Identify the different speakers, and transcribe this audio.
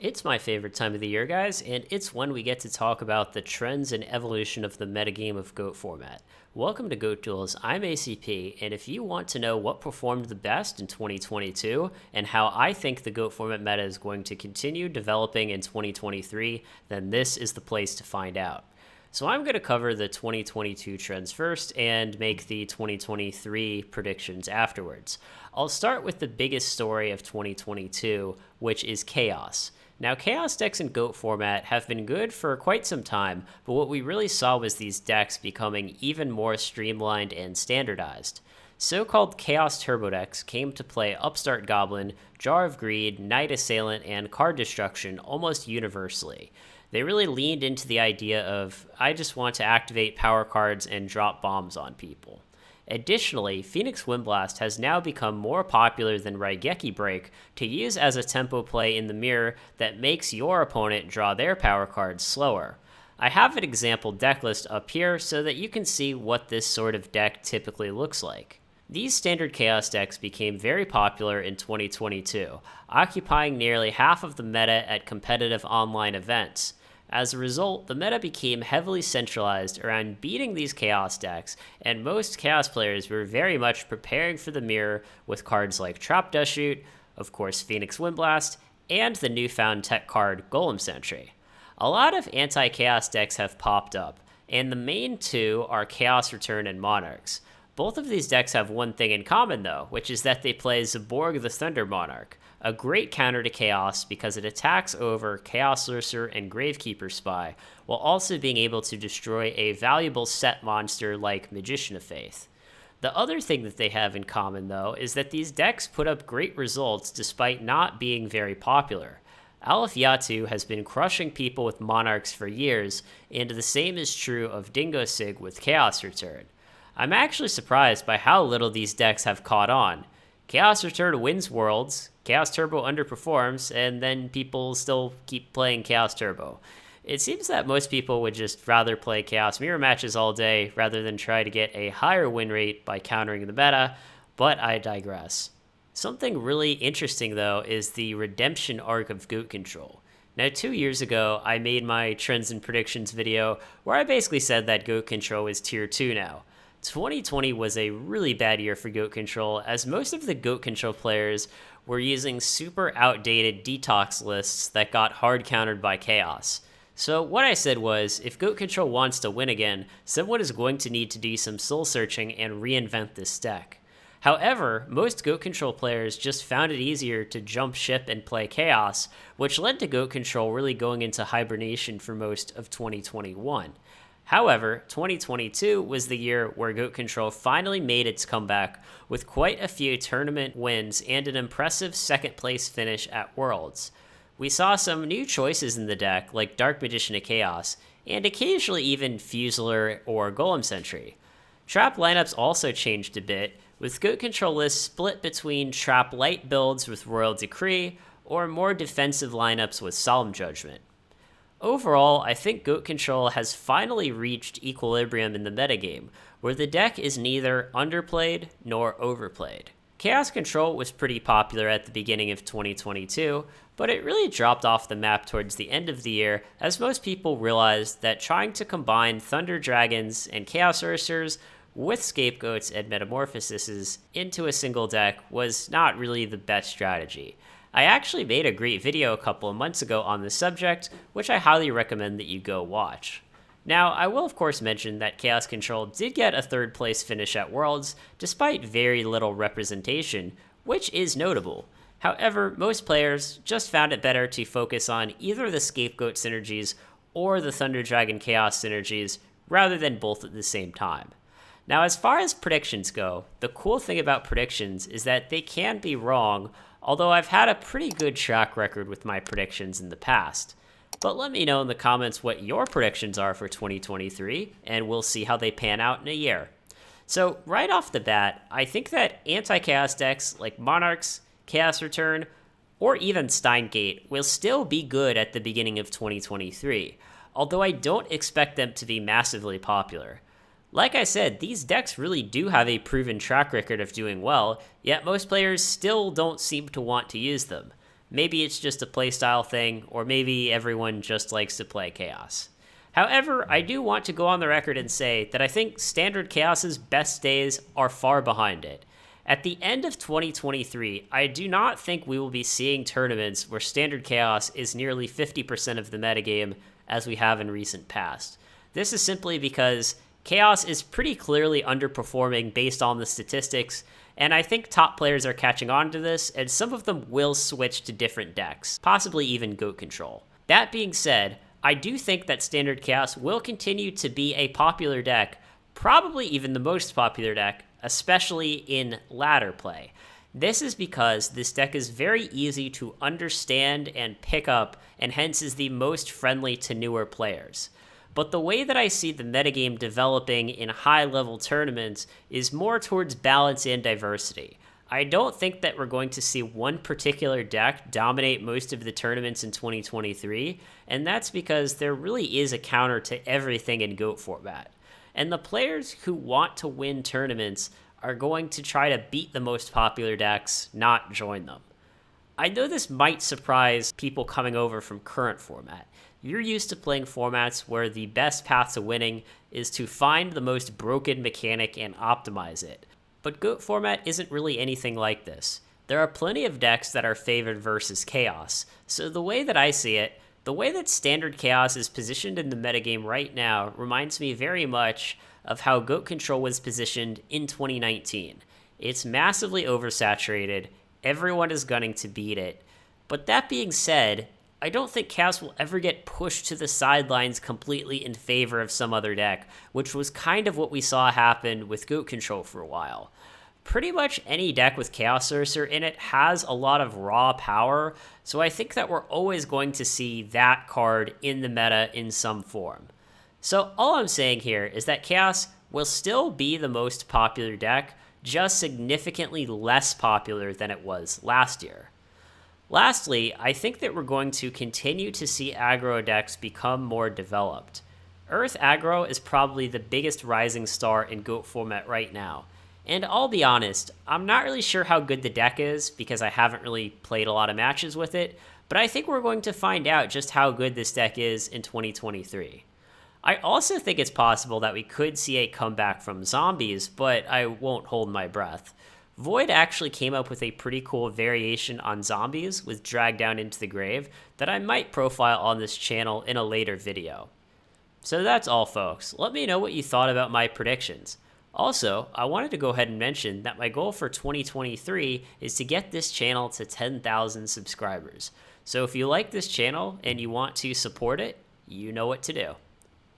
Speaker 1: It's my favorite time of the year, guys, and it's when we get to talk about the trends and evolution of the metagame of GOAT format. Welcome to GOAT Duels. I'm ACP, and if you want to know what performed the best in 2022 and how I think the GOAT format meta is going to continue developing in 2023, then this is the place to find out. So I'm going to cover the 2022 trends first and make the 2023 predictions afterwards. I'll start with the biggest story of 2022, which is Chaos. Now, Chaos decks in GOAT format have been good for quite some time, but what we really saw was these decks becoming even more streamlined and standardized. So-called Chaos Turbo decks came to play Upstart Goblin, Jar of Greed, Knight Assailant, and Card Destruction almost universally. They really leaned into the idea of, I just want to activate power cards and drop bombs on people. Additionally, Phoenix Windblast has now become more popular than Raigeki Break to use as a tempo play in the mirror that makes your opponent draw their power cards slower. I have an example deck list up here so that you can see what this sort of deck typically looks like. These standard Chaos decks became very popular in 2022, occupying nearly half of the meta at competitive online events. As a result, the meta became heavily centralized around beating these Chaos decks, and most Chaos players were very much preparing for the mirror with cards like Trap Dust Shoot, of course Phoenix Windblast, and the newfound tech card Golem Sentry. A lot of anti-Chaos decks have popped up, and the main two are Chaos Return and Monarchs. Both of these decks have one thing in common though, which is that they play Zaborg the Thunder Monarch, a great counter to Chaos because it attacks over Chaos Sorcerer and Gravekeeper Spy, while also being able to destroy a valuable set monster like Magician of Faith. The other thing that they have in common, though, is that these decks put up great results despite not being very popular. Aleph Yatu has been crushing people with Monarchs for years, and the same is true of Dingo Sig with Chaos Return. I'm actually surprised by how little these decks have caught on. Chaos Return wins Worlds, Chaos Turbo underperforms, and then people still keep playing Chaos Turbo. It seems that most people would just rather play Chaos Mirror matches all day rather than try to get a higher win rate by countering the meta, but I digress. Something really interesting, though, is the redemption arc of GOAT Control. Now, 2 years ago, I made my Trends and Predictions video where I basically said that GOAT Control is Tier 2 now. 2020 was a really bad year for GOAT Control, as most of the GOAT Control players were using super outdated detox lists that got hard countered by Chaos. So what I said was, if GOAT Control wants to win again, someone is going to need to do some soul searching and reinvent this deck. However, most GOAT Control players just found it easier to jump ship and play Chaos, which led to GOAT Control really going into hibernation for most of 2021. However, 2022 was the year where GOAT Control finally made its comeback with quite a few tournament wins and an impressive second place finish at Worlds. We saw some new choices in the deck like Dark Magician of Chaos, and occasionally even Fusilier or Golem Sentry. Trap lineups also changed a bit, with GOAT Control lists split between Trap light builds with Royal Decree or more defensive lineups with Solemn Judgment. Overall, I think GOAT Control has finally reached equilibrium in the metagame, where the deck is neither underplayed nor overplayed. Chaos Control was pretty popular at the beginning of 2022, but it really dropped off the map towards the end of the year as most people realized that trying to combine Thunder Dragons and Chaos Sorcerers with Scapegoats and Metamorphoses into a single deck was not really the best strategy. I actually made a great video a couple of months ago on this subject, which I highly recommend that you go watch. Now, I will of course mention that Chaos Control did get a third place finish at Worlds, despite very little representation, which is notable. However, most players just found it better to focus on either the Scapegoat synergies or the Thunder Dragon Chaos synergies, rather than both at the same time. Now, as far as predictions go, the cool thing about predictions is that they can be wrong, although I've had a pretty good track record with my predictions in the past. But let me know in the comments what your predictions are for 2023, and we'll see how they pan out in a year. So right off the bat, I think that anti-Chaos decks like Monarchs, Chaos Return, or even Steingate will still be good at the beginning of 2023, although I don't expect them to be massively popular. Like I said, these decks really do have a proven track record of doing well, yet most players still don't seem to want to use them. Maybe it's just a playstyle thing, or maybe everyone just likes to play Chaos. However, I do want to go on the record and say that I think Standard Chaos's best days are far behind it. At the end of 2023, I do not think we will be seeing tournaments where Standard Chaos is nearly 50% of the metagame as we have in recent past. This is simply because Chaos is pretty clearly underperforming based on the statistics, and I think top players are catching on to this, and some of them will switch to different decks, possibly even Goat Control. That being said, I do think that Standard Chaos will continue to be a popular deck, probably even the most popular deck, especially in ladder play. This is because this deck is very easy to understand and pick up, and hence is the most friendly to newer players. But the way that I see the metagame developing in high-level tournaments is more towards balance and diversity. I don't think that we're going to see one particular deck dominate most of the tournaments in 2023, and that's because there really is a counter to everything in GOAT format. And the players who want to win tournaments are going to try to beat the most popular decks, not join them. I know this might surprise people coming over from current format. You're used to playing formats where the best path to winning is to find the most broken mechanic and optimize it. But GOAT format isn't really anything like this. There are plenty of decks that are favored versus Chaos. So the way that I see it, the way that Standard Chaos is positioned in the metagame right now reminds me very much of how Goat Control was positioned in 2019. It's massively oversaturated, everyone is gunning to beat it. But that being said, I don't think Chaos will ever get pushed to the sidelines completely in favor of some other deck, which was kind of what we saw happen with Goat Control for a while. Pretty much any deck with Chaos Sorcerer in it has a lot of raw power, so I think that we're always going to see that card in the meta in some form. So all I'm saying here is that Chaos will still be the most popular deck, just significantly less popular than it was last year. Lastly, I think that we're going to continue to see aggro decks become more developed. Earth aggro is probably the biggest rising star in GOAT format right now. And I'll be honest, I'm not really sure how good the deck is because I haven't really played a lot of matches with it, but I think we're going to find out just how good this deck is in 2023. I also think it's possible that we could see a comeback from zombies, but I won't hold my breath. Void actually came up with a pretty cool variation on zombies with Drag Down into the Grave that I might profile on this channel in a later video. So that's all, folks. Let me know what you thought about my predictions. Also, I wanted to go ahead and mention that my goal for 2023 is to get this channel to 10,000 subscribers. So if you like this channel and you want to support it, you know what to do.